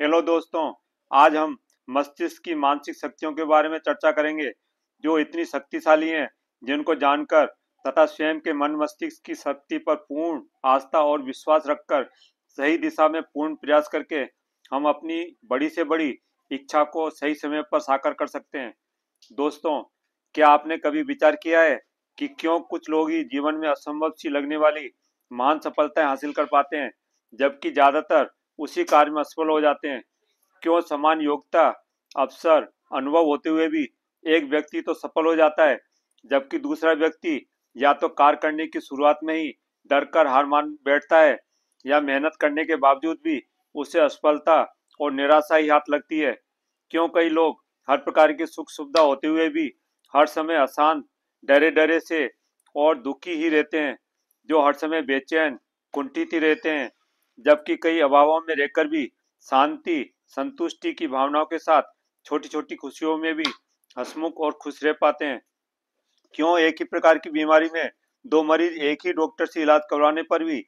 Hello दोस्तों। आज हम मस्तिष्क की मानसिक शक्तियों के बारे में चर्चा करेंगे जो इतनी शक्तिशाली हैं, जिनको जानकर तथा स्वयं के मन मस्तिष्क की शक्ति पर पूर्ण आस्था और विश्वास रखकर सही दिशा में पूर्ण प्रयास करके हम अपनी बड़ी से बड़ी इच्छा को सही समय पर साकार कर सकते हैं। दोस्तों, क्या आपने कभी विचार किया है कि क्यों कुछ लोग ही जीवन में असंभव सी लगने वाली महान सफलताएं हासिल कर पाते हैं, जबकि ज्यादातर उसी कार्य में असफल हो जाते हैं? क्यों समान योग्यता, अवसर, अनुभव होते हुए भी एक व्यक्ति तो सफल हो जाता है, जबकि दूसरा व्यक्ति या तो कार्य करने की शुरुआत में ही डर कर हार मान बैठता है, या मेहनत करने के बावजूद भी उसे असफलता और निराशा ही हाथ लगती है? क्यों कई लोग हर प्रकार की सुख सुविधा होते हुए भी हर समय अशांत, डरे डरे से और दुखी ही रहते हैं, जो हर समय बेचैन, कुंठित ही रहते हैं, जबकि कई अभावों में रहकर भी शांति, संतुष्टि की भावनाओं के साथ छोटी छोटी खुशियों में भी हंसमुख और खुश रह पाते हैं? क्यों एक ही प्रकार की बीमारी में दो मरीज एक ही डॉक्टर से इलाज करवाने पर भी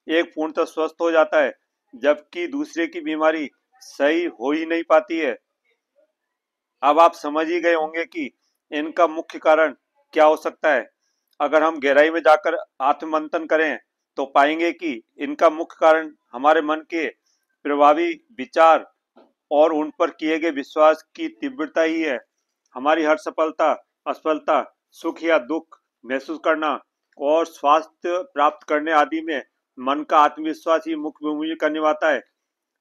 एक पूर्णतः स्वस्थ हो जाता है, जबकि दूसरे की बीमारी सही हो ही नहीं पाती है? अब आप समझ ही गए होंगे कि इनका मुख्य कारण क्या हो सकता है। अगर हम गहराई में जाकर आत्ममंथन करें तो पाएंगे कि इनका मुख्य कारण हमारे मन के प्रभावी विचार और उन पर किए गए विश्वास की तीव्रता ही है। हमारी हर सफलता, असफलता, सुख या दुख महसूस करना और स्वास्थ्य प्राप्त करने आदि में मन का आत्मविश्वास ही मुख्य भूमिका निभाता है।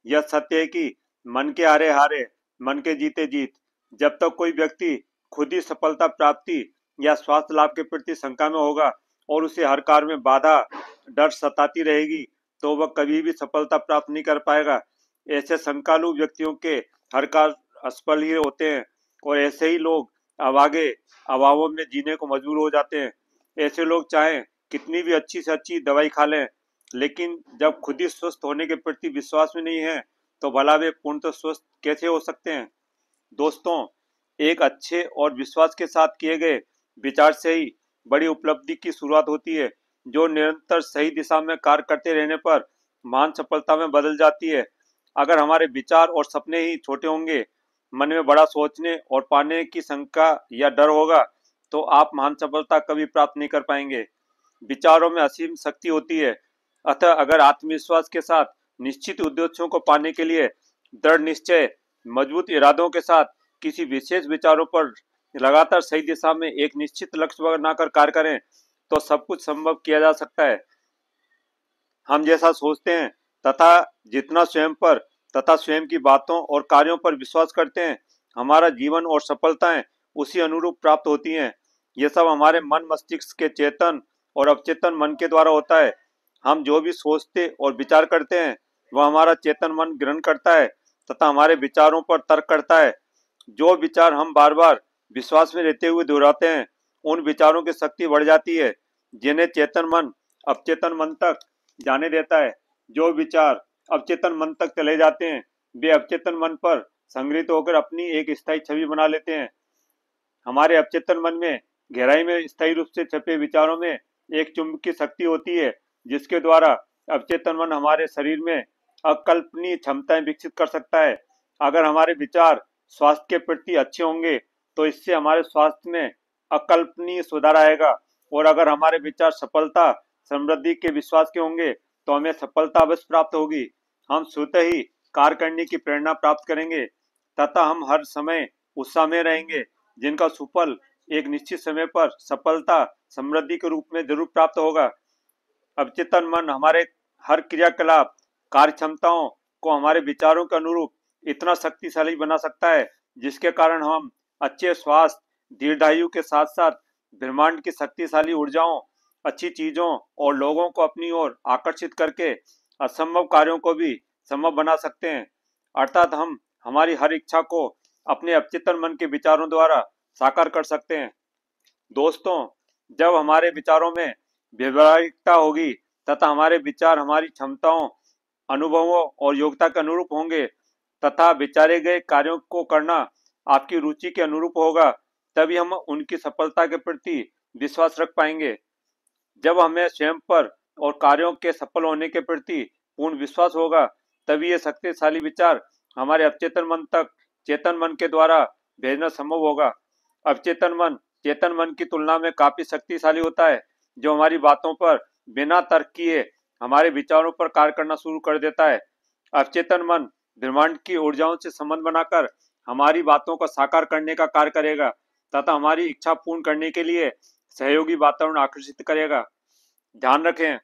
यह सत्य है कि मन के हारे हारे, मन के जीते जीत। जब तक कोई व्यक्ति खुद ही सफलता प्राप्ति या स्वास्थ्य लाभ के प्रति शंका में होगा और उसे हर कार्य में बाधा, डर सताती रहेगी, तो वह कभी भी सफलता प्राप्त नहीं कर पाएगा। ऐसे शंकालु व्यक्तियों के हर कार्य असफल ही होते हैं, और ऐसे ही लोग अभागे अभावों में जीने को मजबूर हो जाते हैं। ऐसे लोग चाहे कितनी भी अच्छी से अच्छी दवाई खा लें, लेकिन जब खुद ही स्वस्थ होने के प्रति विश्वास में नहीं है, तो भला वे पूर्णतः स्वस्थ कैसे हो सकते हैं? दोस्तों, एक अच्छे और विश्वास के साथ किए गए विचार से ही बड़ी उपलब्धि की शुरुआत होती है, जो निरंतर सही दिशा में कार्य करते रहने पर महान सफलता में बदल जाती है। अगर हमारे विचार और सपने ही छोटे होंगे, मन में बड़ा सोचने और पाने की शंका या डर होगा, तो आप महान सफलता कभी प्राप्त नहीं कर पाएंगे। विचारों में असीम शक्ति होती है। अतः अगर आत्मविश्वास के साथ निश्चित उद्देश्यों को पाने के लिए दृढ़ निश्चय, मजबूत इरादों के साथ किसी विशेष विचारों पर लगातार सही दिशा में एक निश्चित लक्ष्य बनाकर कार्य करें, तो सब कुछ संभव किया जा सकता है। हम जैसा सोचते हैं तथा जितना स्वयं पर तथा स्वयं की बातों और कार्यों पर विश्वास करते हैं, हमारा जीवन और सफलताएं उसी अनुरूप प्राप्त होती हैं। ये सब हमारे मन मस्तिष्क के चेतन और अवचेतन मन के द्वारा होता है। हम जो भी सोचते और विचार करते हैं, वह हमारा चेतन मन ग्रहण करता है तथा हमारे विचारों पर तर्क करता है। जो विचार हम बार बार विश्वास में रहते हुए दोहराते हैं, उन विचारों की शक्ति बढ़ जाती है, जिन्हें चेतन मन अवचेतन मन तक जाने देता है। जो विचार अवचेतन मन तक चले जाते हैं, वे अवचेतन मन पर संग्रहित होकर अपनी एक स्थायी छवि बना लेते हैं। हमारे अवचेतन मन में गहराई में स्थायी रूप से छपे विचारों में एक चुंबकीय शक्ति होती है, जिसके द्वारा अवचेतन मन हमारे शरीर में अकल्पनीय क्षमताएं विकसित कर सकता है। अगर हमारे विचार स्वास्थ्य के प्रति अच्छे होंगे, तो इससे हमारे स्वास्थ्य में अकल्पनीय सुधार आएगा, और अगर हमारे विचार सफलता, समृद्धि के विश्वास के होंगे, तो हमें सफलता अवश्य प्राप्त होगी। हम स्वतः ही कार्य करने की प्रेरणा प्राप्त करेंगे तथा हम हर समय उत्साह में रहेंगे, जिनका सुफल एक निश्चित समय पर सफलता, समृद्धि के रूप में जरूर प्राप्त होगा। अवचेतन मन हमारे हर क्रियाकलाप, कार्य क्षमताओं को हमारे विचारों के अनुरूप इतना शक्तिशाली बना सकता है, जिसके कारण हम अच्छे स्वास्थ्य, दीर्घायु के साथ साथ ब्रह्मांड की शक्तिशाली ऊर्जाओं, अच्छी चीजों और लोगों को अपनी ओर आकर्षित करके असंभव कार्यों को भी संभव बना सकते हैं। अर्थात हम हमारी हर इच्छा को अपने अवचेतन मन के विचारों द्वारा साकार कर सकते हैं। दोस्तों, जब हमारे विचारों में व्यवहारिकता होगी तथा हमारे विचार हमारी क्षमताओं, अनुभवों और योग्यता के अनुरूप होंगे तथा विचारे गए कार्यों को करना आपकी रुचि के अनुरूप होगा, तभी हम उनकी सफलता के प्रति विश्वास रख पाएंगे। जब हमें स्वयं पर और कार्यों के सफल होने के प्रति पूर्ण विश्वास होगा, तभी ये शक्तिशाली विचार हमारे अवचेतन मन तक चेतन मन के द्वारा भेजना संभव होगा। अवचेतन मन चेतन मन की तुलना में काफी शक्तिशाली होता है, जो हमारी बातों पर बिना तर्क किए हमारे विचारों पर कार्य करना शुरू कर देता है। अवचेतन मन ब्रह्मांड की ऊर्जाओं से संबंध बनाकर हमारी बातों को साकार करने का कार्य करेगा तथा हमारी इच्छा पूर्ण करने के लिए सहयोगी वातावरण आकर्षित करेगा। ध्यान रखें,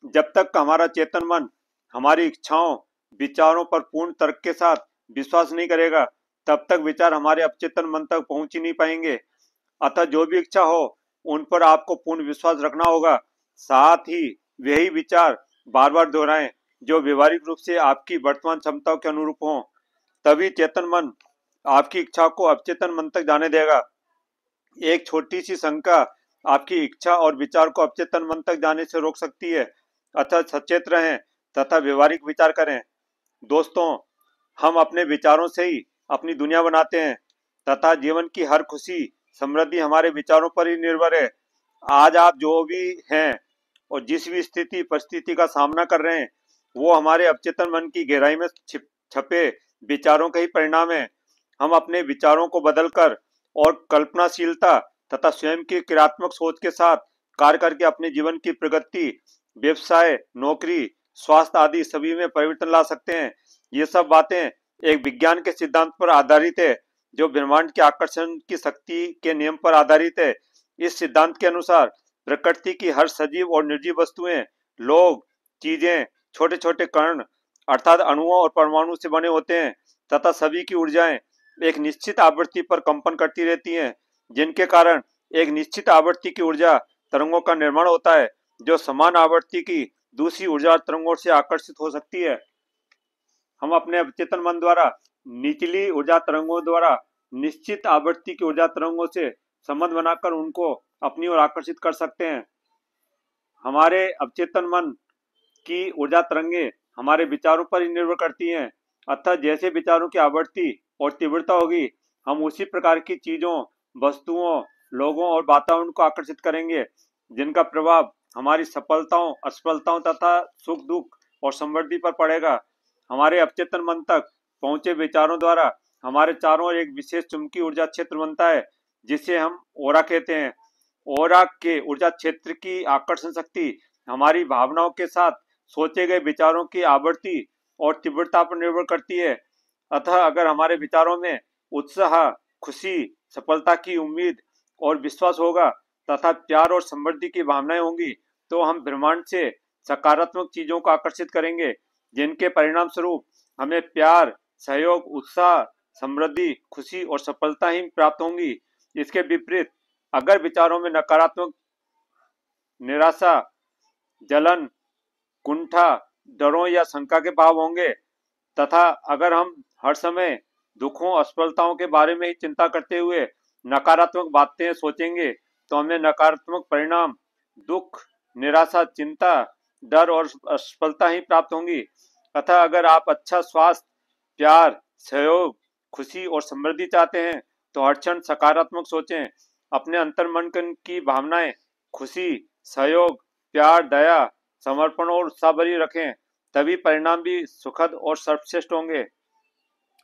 जब तक हमारा चेतन मन हमारी इच्छाओं विचारों पर पूर्ण तर्क के साथ विश्वास नहीं करेगा, तब तक विचार हमारे अवचेतन मन तक पहुंच ही नहीं पाएंगे। अतः जो भी इच्छा हो उन पर आपको पूर्ण विश्वास रखना होगा। साथ ही वही विचार बार बार दोहराएं जो व्यवहारिक रूप से आपकी वर्तमान क्षमताओं के अनुरूप हों। तभी चेतन मन आपकी इच्छा को अवचेतन मन तक जाने देगा। एक छोटी सी शंका आपकी इच्छा और विचार को अवचेतन मन तक जाने से रोक सकती है। अतः सचेत रहें तथा व्यवहारिक विचार करें। दोस्तों, हम अपने विचारों से ही अपनी दुनिया बनाते हैं तथा जीवन की हर खुशी समृद्धि हमारे विचारों पर ही निर्भर है। आज आप जो भी हैं और जिस भी स्थिति परिस्थिति का सामना कर रहे हैं, वो हमारे अवचेतन मन की गहराई में छपे विचारों का ही परिणाम है। हम अपने विचारों को बदलकर और कल्पनाशीलता तथा स्वयं की क्रियात्मक सोच के साथ कार्य करके अपने जीवन की प्रगति, व्यवसाय, नौकरी, स्वास्थ्य आदि सभी में परिवर्तन ला सकते हैं। ये सब बातें एक विज्ञान के सिद्धांत पर आधारित है, जो ब्रह्मांड के आकर्षण की शक्ति के नियम पर आधारित है। इस सिद्धांत के अनुसार प्रकृति की हर सजीव और निर्जीव वस्तुएं, लोग, चीजें, छोटे छोटे कण अर्थात अणुओं और परमाणु से बने होते हैं तथा सभी की ऊर्जाएं एक निश्चित आवृत्ति पर कंपन करती रहती हैं, जिनके कारण एक निश्चित आवृत्ति की ऊर्जा तरंगों का निर्माण होता है, जो समान आवृत्ति की दूसरी ऊर्जा तरंगों से आकर्षित हो सकती है। हम अपने अवचेतन मन द्वारा निचली ऊर्जा तरंगों द्वारा निश्चित आवृत्ति की ऊर्जा तरंगों से संबंध बनाकर उनको अपनी ओर आकर्षित कर सकते हैं। हमारे अवचेतन मन की ऊर्जा तरंगे हमारे विचारों पर ही निर्भर करती हैं। अतः जैसे विचारों की आवृत्ति और तीव्रता होगी, हम उसी प्रकार की चीजों, वस्तुओं, लोगों और वातावरण को आकर्षित करेंगे, जिनका प्रभाव हमारी सफलताओं, असफलताओं तथा सुख दुख और समृद्धि पर पड़ेगा। हमारे अवचेतन मन तक पहुंचे विचारों द्वारा हमारे चारों ओर एक विशेष चुंबकीय ऊर्जा क्षेत्र बनता है, जिसे हम ओरा कहते हैं। ओरा के ऊर्जा क्षेत्र की आकर्षण शक्ति हमारी भावनाओं के साथ सोचे गए विचारों की आवृत्ति और तीव्रता पर निर्भर करती है। अतः अगर हमारे विचारों में उत्साह, खुशी, सफलता की उम्मीद और विश्वास होगा तथा प्यार और समृद्धि की भावनाएं होंगी, तो हम ब्रह्मांड से सकारात्मक चीजों को आकर्षित करेंगे, जिनके परिणाम स्वरूप हमें प्यार, सहयोग, उत्साह, समृद्धि, खुशी और सफलता ही प्राप्त होंगी। इसके विपरीत अगर विचारों में नकारात्मक, निराशा, जलन, कुंठा, डरों या शंका के भाव होंगे तथा अगर हम हर समय दुखों, असफलताओं के बारे में ही चिंता करते हुए नकारात्मक बातें सोचेंगे, तो हमें नकारात्मक परिणाम, दुख, निराशा, चिंता, डर और असफलता ही प्राप्त होंगी। अतः अगर आप अच्छा स्वास्थ्य, प्यार, सहयोग, खुशी और समृद्धि चाहते हैं, तो हर क्षण सकारात्मक सोचें। अपने अंतर्मन की भावनाएं खुशी, सहयोग, प्यार, दया, समर्पण और उत्साह भरी रखें, तभी परिणाम भी सुखद और सर्वश्रेष्ठ होंगे।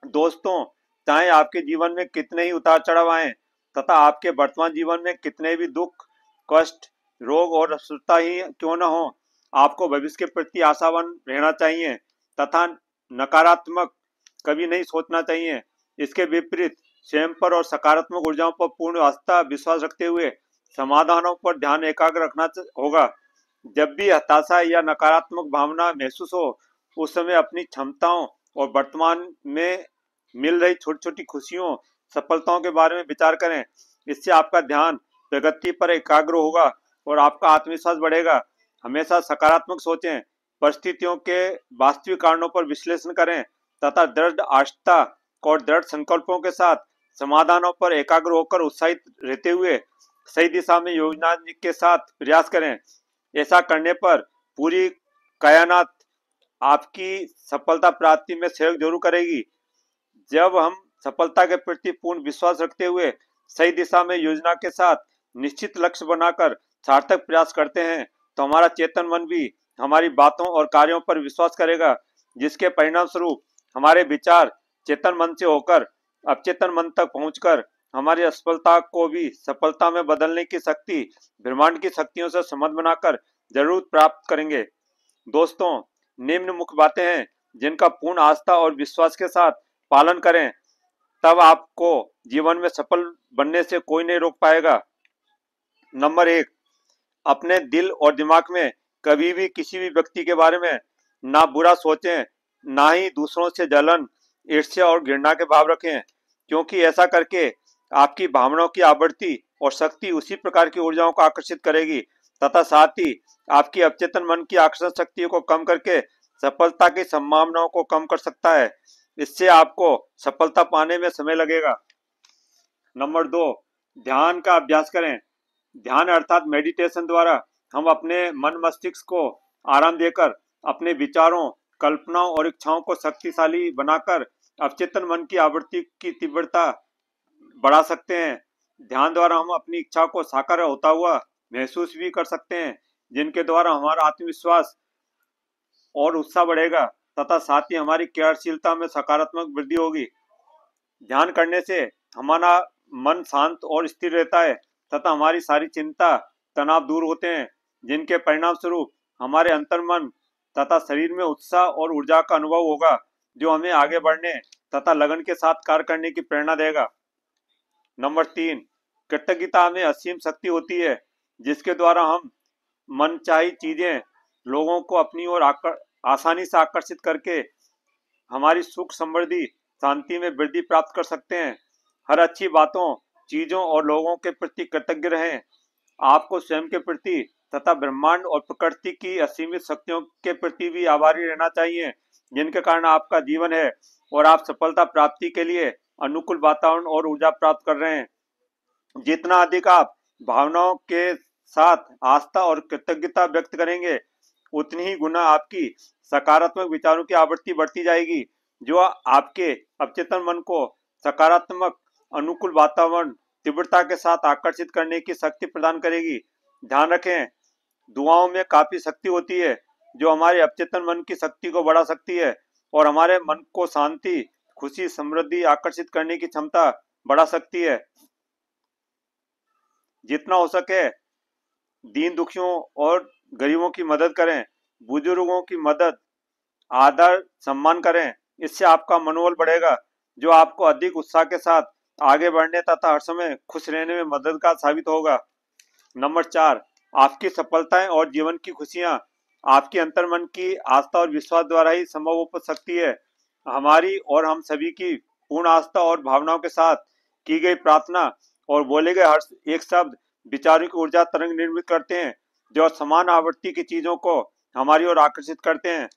दोस्तों, चाहे आपके जीवन में कितने ही उतार चढ़ाव आए तथा आपके वर्तमान जीवन में कितने भी दुख, कष्ट, रोग और असुरता ही क्यों न हो, आपको भविष्य के प्रति आशावान रहना चाहिए तथा नकारात्मक कभी नहीं सोचना चाहिए। इसके विपरीत स्वयं पर और सकारात्मक ऊर्जाओं पर पूर्ण आस्था, विश्वास रखते हुए समाधानों पर ध्यान एकाग्र रखना होगा। जब भी हताशा या नकारात्मक भावना महसूस हो, उस समय अपनी क्षमताओं और वर्तमान में मिल रही छोटी छोटी खुशियों, सफलताओं के बारे में विचार करें। इससे आपका ध्यान प्रगति पर एकाग्र होगा और आपका आत्मविश्वास बढ़ेगा। हमेशा सकारात्मक सोचें, परिस्थितियों के वास्तविक कारणों पर विश्लेषण करें तथा दृढ़ आस्था और दृढ़ संकल्पों के साथ समाधानों पर एकाग्र होकर उत्साहित रहते हुए सही दिशा में योजना के साथ प्रयास करें। ऐसा करने पर पूरी कायनात आपकी सफलता प्राप्ति में सहयोग जरूर करेगी। जब हम सफलता के प्रति पूर्ण विश्वास रखते हुए सही दिशा में योजना के साथ निश्चित लक्ष्य बनाकर सार्थक प्रयास करते हैं, तो हमारा चेतन मन भी हमारी बातों और कार्यों पर विश्वास करेगा, जिसके परिणाम स्वरूप हमारे विचार चेतन मन से होकर अवचेतन मन तक पहुंचकर हमारी असफलता को भी सफलता में बदलने की शक्ति ब्रह्मांड की शक्तियों से संबंध बनाकर जरूर प्राप्त करेंगे। दोस्तों, निम्न मुख्य बातें हैं जिनका पूर्ण आस्था और विश्वास के साथ पालन करें, तब आपको जीवन में सफल बनने से कोई नहीं रोक पाएगा। नंबर 1, अपने दिल और दिमाग में कभी भी किसी भी व्यक्ति के बारे में ना बुरा सोचें, ना ही दूसरों से जलन, ईर्ष्या और घृणा के भाव रखें, क्योंकि ऐसा करके आपकी भावनाओं की आवृत्ति और शक्ति उसी प्रकार की ऊर्जाओं को आकर्षित करेगी तथा साथ ही आपकी अवचेतन मन की आकर्षण शक्तियों को कम करके सफलता की संभावनाओं को कम कर सकता है। इससे आपको सफलता पाने में समय लगेगा। नंबर 2, ध्यान का अभ्यास करें। ध्यान अर्थात मेडिटेशन द्वारा हम अपने मन मस्तिष्क को आराम देकर अपने विचारों, कल्पनाओं और इच्छाओं को शक्तिशाली बनाकर अवचेतन मन की आवृत्ति की तीव्रता बढ़ा सकते हैं। ध्यान द्वारा हम अपनी इच्छा को साकार होता हुआ महसूस भी कर सकते हैं, जिनके द्वारा हमारा आत्मविश्वास और उत्साह बढ़ेगा तथा साथ ही हमारी क्रियाशीलता में सकारात्मक वृद्धि होगी। ध्यान करने से हमारा मन शांत और स्थिर रहता है तथा हमारी सारी चिंता, तनाव दूर होते हैं, जिनके परिणाम स्वरूप हमारे अंतर्मन तथा शरीर में उत्साह और ऊर्जा का अनुभव होगा, जो हमें आगे बढ़ने तथा लगन के साथ कार्य करने की प्रेरणा देगा। नंबर 3, कृतज्ञता में असीम शक्ति होती है, जिसके द्वारा हम मनचाही चीजें, लोगों को अपनी ओर आसानी से आकर्षित करके हमारी सुख, समृद्धि, शांति में वृद्धि प्राप्त कर सकते हैं। हर अच्छी बातों, चीजों और लोगों के प्रति कृतज्ञ रहें। आपको स्वयं के प्रति तथा ब्रह्मांड और प्रकृति की असीमित शक्तियों के प्रति भी आभारी रहना चाहिए, जिनके कारण आपका जीवन है और आप सफलता प्राप्ति के लिए अनुकूल वातावरण और ऊर्जा प्राप्त कर रहे हैं। जितना अधिक आप भावनाओं के साथ आस्था और कृतज्ञता व्यक्त करेंगे, उतनी ही गुना आपकी सकारात्मक विचारों की आवृत्ति बढ़ती जाएगी, जो आपके अवचेतन मन को सकारात्मक अनुकूल वातावरण तीव्रता के साथ आकर्षित करने की शक्ति प्रदान करेगी। ध्यान रखें, दुआओं में काफी शक्ति होती है, जो हमारे अवचेतन मन की शक्ति को बढ़ा सकती है और हमारे मन को शांति, खुशी, समृद्धि आकर्षित करने की क्षमता बढ़ा सकती है। जितना हो सके दीन दुखियों और गरीबों की मदद करें, बुजुर्गों की मदद, आदर, सम्मान करें। इससे आपका मनोबल बढ़ेगा, जो आपको अधिक उत्साह के साथ आगे बढ़ने तथा हर समय खुश रहने में मददगार साबित होगा। नंबर 4, आपकी सफलताएं और जीवन की खुशियां आपके अंतर्मन की आस्था और विश्वास द्वारा ही संभव हो सकती है। हमारी और हम सभी की पूर्ण आस्था और भावनाओं के साथ की गई प्रार्थना और बोले गए हर एक शब्द विचारों की ऊर्जा तरंग निर्मित करते हैं, जो समान आवृत्ति की चीजों को हमारी ओर आकर्षित करते हैं।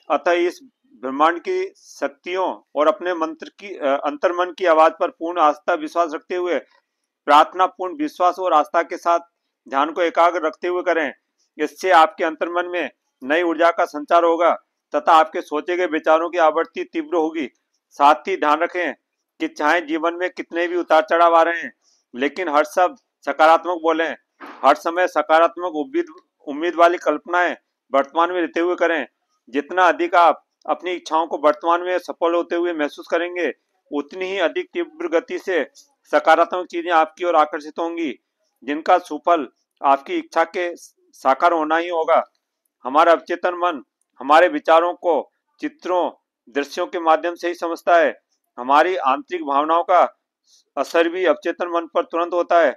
अतः इस ब्रह्मांड की शक्तियों और अपने मंत्र की अंतर्मन की आवाज पर पूर्ण आस्था विश्वास रखते हुए प्रार्थना पूर्ण विश्वास और आस्था के साथ ध्यान को एकाग्र रखते हुए करें। इससे आपके अंतर्मन में नई ऊर्जा का संचार होगा तथा आपके सोचे गए विचारों की आवृत्ति तीव्र होगी। साथ ही ध्यान रखें कि चाहे जीवन में कितने भी उतार चढ़ाव आ रहे हैं, लेकिन हर शब्द सकारात्मक बोलें। हर समय सकारात्मक उम्मीद वाली कल्पनाएं वर्तमान में रहते हुए करें। जितना अधिक आप अपनी इच्छाओं को वर्तमान में सफल होते हुए महसूस करेंगे, उतनी ही अधिक तीव्र गति से सकारात्मक चीजें आपकी ओर आकर्षित होंगी, जिनका सुफल आपकी इच्छा के साकार होना ही होगा। हमारा अवचेतन मन हमारे विचारों को चित्रों, दृश्यों के माध्यम से ही समझता है। हमारी आंतरिक भावनाओं का असर भी अवचेतन मन पर तुरंत होता है।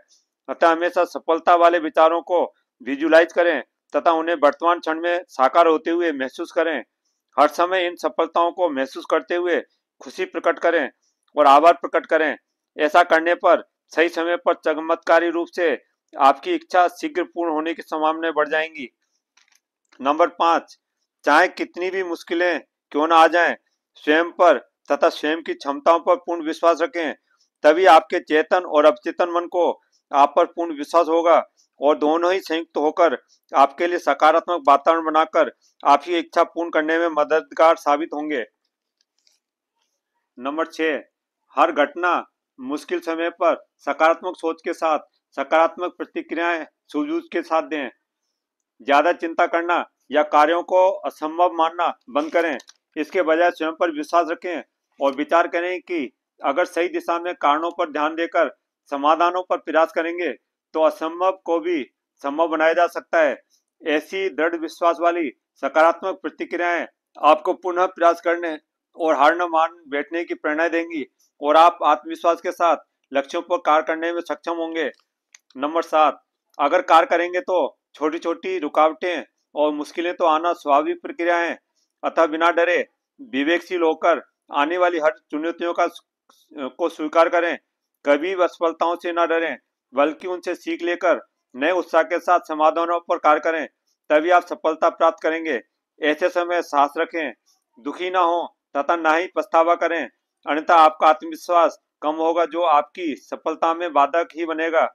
अतः हमेशा सफलता वाले विचारों को विजुलाइज करें तथा उन्हें वर्तमान क्षण में साकार होते हुए महसूस करें। हर समय इन सफलताओं को महसूस करते हुए खुशी प्रकट करें और आभार प्रकट करें। ऐसा करने पर सही समय पर चमत्कारी रूप से आपकी इच्छा शीघ्र पूर्ण होने की संभावनाएं बढ़ जाएंगी। नंबर 5, चाहे कितनी भी मुश्किलें क्यों न आ जाएं, स्वयं पर तथा स्वयं की क्षमताओं पर पूर्ण विश्वास रखें। तभी आपके चेतन और अवचेतन मन को आप पर पूर्ण विश्वास होगा और दोनों ही संयुक्त होकर आपके लिए सकारात्मक वातावरण बनाकर आपकी इच्छा पूर्ण करने में मददगार साबित होंगे। नंबर 6, हर घटना, मुश्किल समय पर सकारात्मक सोच के साथ सकारात्मक प्रतिक्रियाएं सूझबूझ के साथ दें। ज्यादा चिंता करना या कार्यों को असंभव मानना बंद करें, इसके बजाय स्वयं पर विश्वास रखें और विचार करें कि अगर सही दिशा में कारणों पर ध्यान देकर समाधानों पर प्रयास करेंगे तो असंभव को भी संभव बनाया जा सकता है। ऐसी दृढ़ विश्वास वाली सकारात्मक प्रतिक्रियाएं आपको पुनः प्रयास करने और हार न मान बैठने की प्रेरणा देंगी और आप आत्मविश्वास के साथ लक्ष्यों पर कार्य करने में सक्षम होंगे। नंबर 7, अगर कार्य करेंगे तो छोटी छोटी रुकावटें और मुश्किलें तो आना स्वाभाविक प्रक्रिया है, अतः बिना डरे विवेकशील होकर आने वाली हर चुनौतियों को स्वीकार करें। कभी भी असफलताओं से न डरें बल्कि उनसे सीख लेकर नए उत्साह के साथ समाधानों पर कार्य करें, तभी आप सफलता प्राप्त करेंगे। ऐसे समय साहस रखें, दुखी ना हो तथा ना ही पछतावा करें, अन्यथा आपका आत्मविश्वास कम होगा जो आपकी सफलता में बाधक ही बनेगा।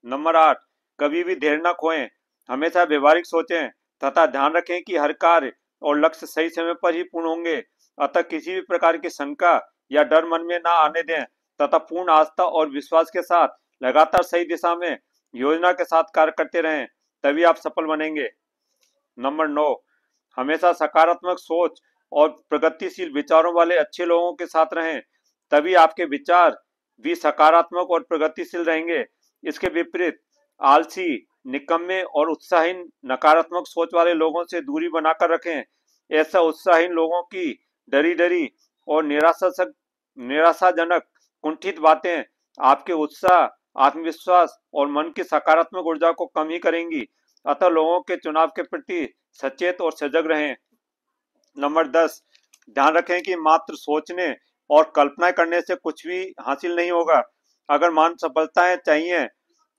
नंबर 8, कभी भी धैर्य न खोएं, हमेशा व्यवहारिक सोचें तथा ध्यान रखें कि हर कार्य और लक्ष्य सही समय पर ही पूर्ण होंगे, अतः किसी भी प्रकार की शंका या डर मन में ना आने दें तथा पूर्ण आस्था और विश्वास के साथ लगातार सही दिशा में योजना के साथ कार्य करते रहें, तभी आप सफल बनेंगे। नंबर 9, हमेशा सकारात्मक सोच और प्रगतिशील विचारों वाले अच्छे लोगों के साथ रहें, तभी आपके विचार भी सकारात्मक और प्रगतिशील रहेंगे। इसके विपरीत आलसी, निकम्मे और उत्साहहीन नकारात्मक सोच वाले लोगों से दूरी बनाकर रखें। ऐसा उत्साहहीन लोगों की डरी डरी और निराशाजनक कुंठित बातें आपके उत्साह, आत्मविश्वास और मन की सकारात्मक ऊर्जा को कम ही करेंगी, अतः लोगों के चुनाव के प्रति सचेत और सजग रहें। नंबर 10, ध्यान रखें कि मात्र सोचने और कल्पना करने से कुछ भी हासिल नहीं होगा। अगर मान सफलताएं चाहिए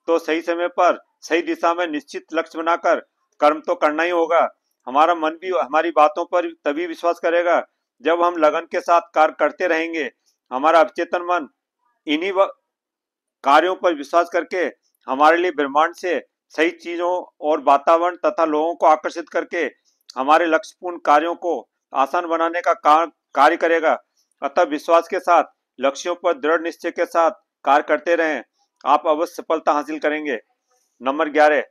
तो सही समय पर सही दिशा में निश्चित लक्ष्य बनाकर कर्म तो करना ही होगा। हमारा मन भी हमारी बातों पर तभी विश्वास करेगा जब हम लगन के साथ कार्य करते रहेंगे। हमारा अवचेतन मन इन्हीं कार्यों पर विश्वास करके हमारे लिए ब्रह्मांड से सही चीजों और वातावरण तथा लोगों को आकर्षित करके हमारे लक्ष्यपूर्ण कार्यों को आसान बनाने का कार्य करेगा। अतः विश्वास के साथ लक्ष्यों पर दृढ़ निश्चय के साथ कार्य करते रहें, आप अवश्य सफलता हासिल करेंगे। नंबर 11,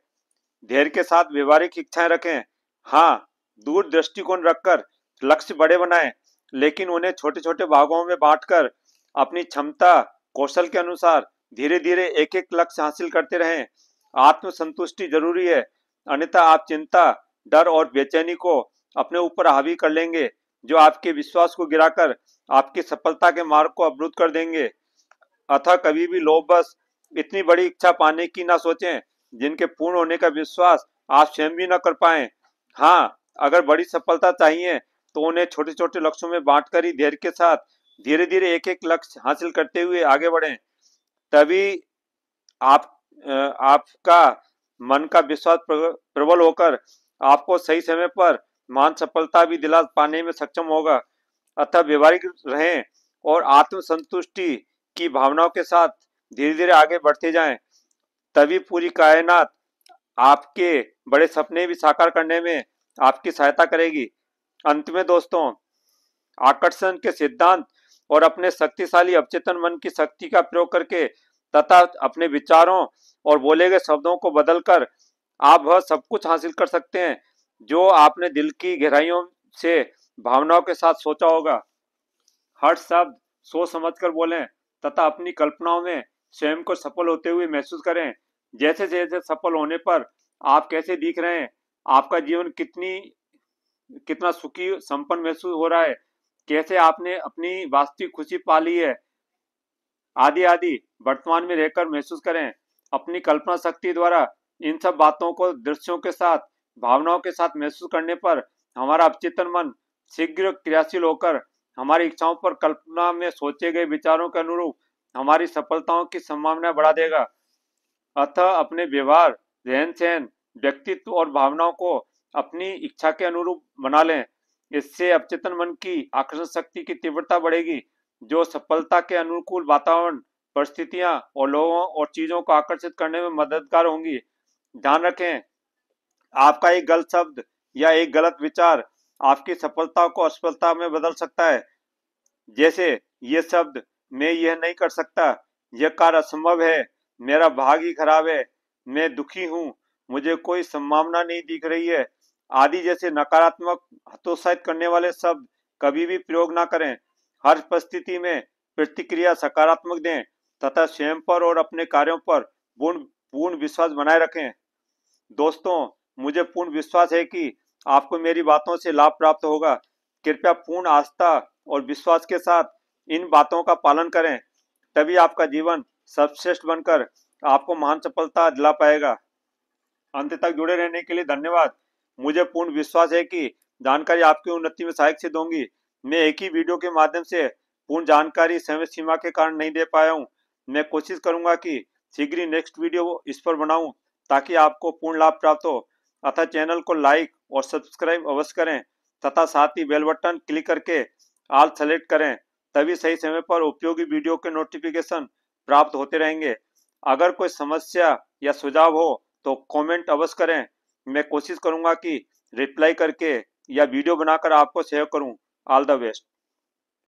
धैर्य के साथ व्यवहारिक इच्छाएं रखें। हाँ, दूर दृष्टिकोण रखकर लक्ष्य बड़े बनाएं, लेकिन उन्हें छोटे छोटे भागों में बांटकर अपनी क्षमता कौशल के अनुसार धीरे धीरे एक एक लक्ष्य हासिल करते रहें। आत्मसंतुष्टि जरूरी है, अन्यथा आप चिंता, डर और बेचैनी को अपने ऊपर हावी कर लेंगे, जो आपके विश्वास को गिराकर आपकी सफलता के मार्ग को अवरुद्ध कर देंगे। अतः कभी भी लोभवश इतनी बड़ी इच्छा पाने की ना सोचें जिनके पूर्ण होने का विश्वास आप स्वयं भी न कर पाए। हाँ, अगर बड़ी सफलता चाहिए तो उन्हें छोटे छोटे लक्ष्यों में बांटकर ही धैर्य के साथ धीरे धीरे एक एक लक्ष्य हासिल करते हुए आगे बढ़ें, तभी आप आपका मन का विश्वास प्रबल होकर आपको सही समय पर मान सफलता भी दिला पाने में सक्षम होगा। अतः व्यवहारिक रहें और आत्मसंतुष्टि की भावनाओं के साथ धीरे धीरे आगे बढ़ते जाएं, तभी पूरी कायनात आपके बड़े सपने भी साकार करने में आपकी सहायता करेगी। अंत में दोस्तों, आकर्षण के सिद्धांत और अपने शक्तिशाली अवचेतन मन की शक्ति का प्रयोग करके तथा अपने विचारों और बोले गए शब्दों को बदलकर आप वह सब कुछ हासिल कर सकते हैं जो आपने दिल की गहराइयों से भावनाओं के साथ सोचा होगा। हर शब्द सोच समझकर बोलें तथा अपनी कल्पनाओं में स्वयं को सफल होते हुए महसूस करें। जैसे जैसे सफल होने पर आप कैसे दिख रहे हैं, आपका जीवन कितना सुखी संपन्न महसूस हो रहा है, कैसे आपने अपनी वास्तविक खुशी पा ली है, आदि आदि वर्तमान में रहकर महसूस करें। अपनी कल्पना शक्ति द्वारा इन सब बातों को दृश्यों के साथ भावनाओं के साथ महसूस करने पर हमारा अवचेतन मन शीघ्र क्रियाशील होकर हमारी इच्छाओं पर कल्पना में सोचे गए विचारों के अनुरूप हमारी सफलताओं की संभावना बढ़ा देगा। अतः अपने व्यवहार, रहन सहन, व्यक्तित्व और भावनाओं को अपनी इच्छा के अनुरूप बना लें। इससे अवचेतन मन की आकर्षण शक्ति की तीव्रता बढ़ेगी, जो सफलता के अनुकूल वातावरण, परिस्थितियां और लोगों और चीजों को आकर्षित करने में मददगार होंगी। ध्यान रखें, आपका एक गलत शब्द या एक गलत विचार आपकी सफलता को असफलता में बदल सकता है। जैसे ये शब्द, मैं यह नहीं कर सकता, यह कार्य असंभव है, मेरा भाग ही खराब है, मैं दुखी हूँ, मुझे कोई संभावना नहीं दिख रही है, आदि जैसे नकारात्मक हतोत्साहित करने वाले शब्द कभी भी प्रयोग ना करें। हर परिस्थिति में प्रतिक्रिया सकारात्मक दें तथा स्वयं पर और अपने कार्यों पर पूर्ण पूर्ण विश्वास बनाए रखें। दोस्तों, मुझे पूर्ण विश्वास है कि आपको मेरी बातों से लाभ प्राप्त होगा। कृपया पूर्ण आस्था और विश्वास के साथ इन बातों का पालन करें, तभी आपका जीवन सर्वश्रेष्ठ बनकर आपको महान सफलता दिला पाएगा। अंत तक जुड़े रहने के लिए धन्यवाद। मुझे पूर्ण विश्वास है कि जानकारी आपकी उन्नति में सहायक सिद्ध होंगी। मैं एक ही वीडियो के माध्यम से पूर्ण जानकारी समय सीमा के कारण नहीं दे पाया हूँ। मैं कोशिश करूंगा कि शीघ्र ही नेक्स्ट वीडियो इस पर बनाऊं ताकि आपको पूर्ण लाभ प्राप्त हो। अतः चैनल को लाइक और सब्सक्राइब अवश्य करें तथा साथ ही बेल बटन क्लिक करके ऑल सेलेक्ट करें, तभी सही समय पर उपयोगी वीडियो के नोटिफिकेशन प्राप्त होते रहेंगे। अगर कोई समस्या या सुझाव हो तो कमेंट अवश्य करें। मैं कोशिश करूंगा कि रिप्लाई करके या वीडियो बनाकर आपको सहयोग करूं। All the best.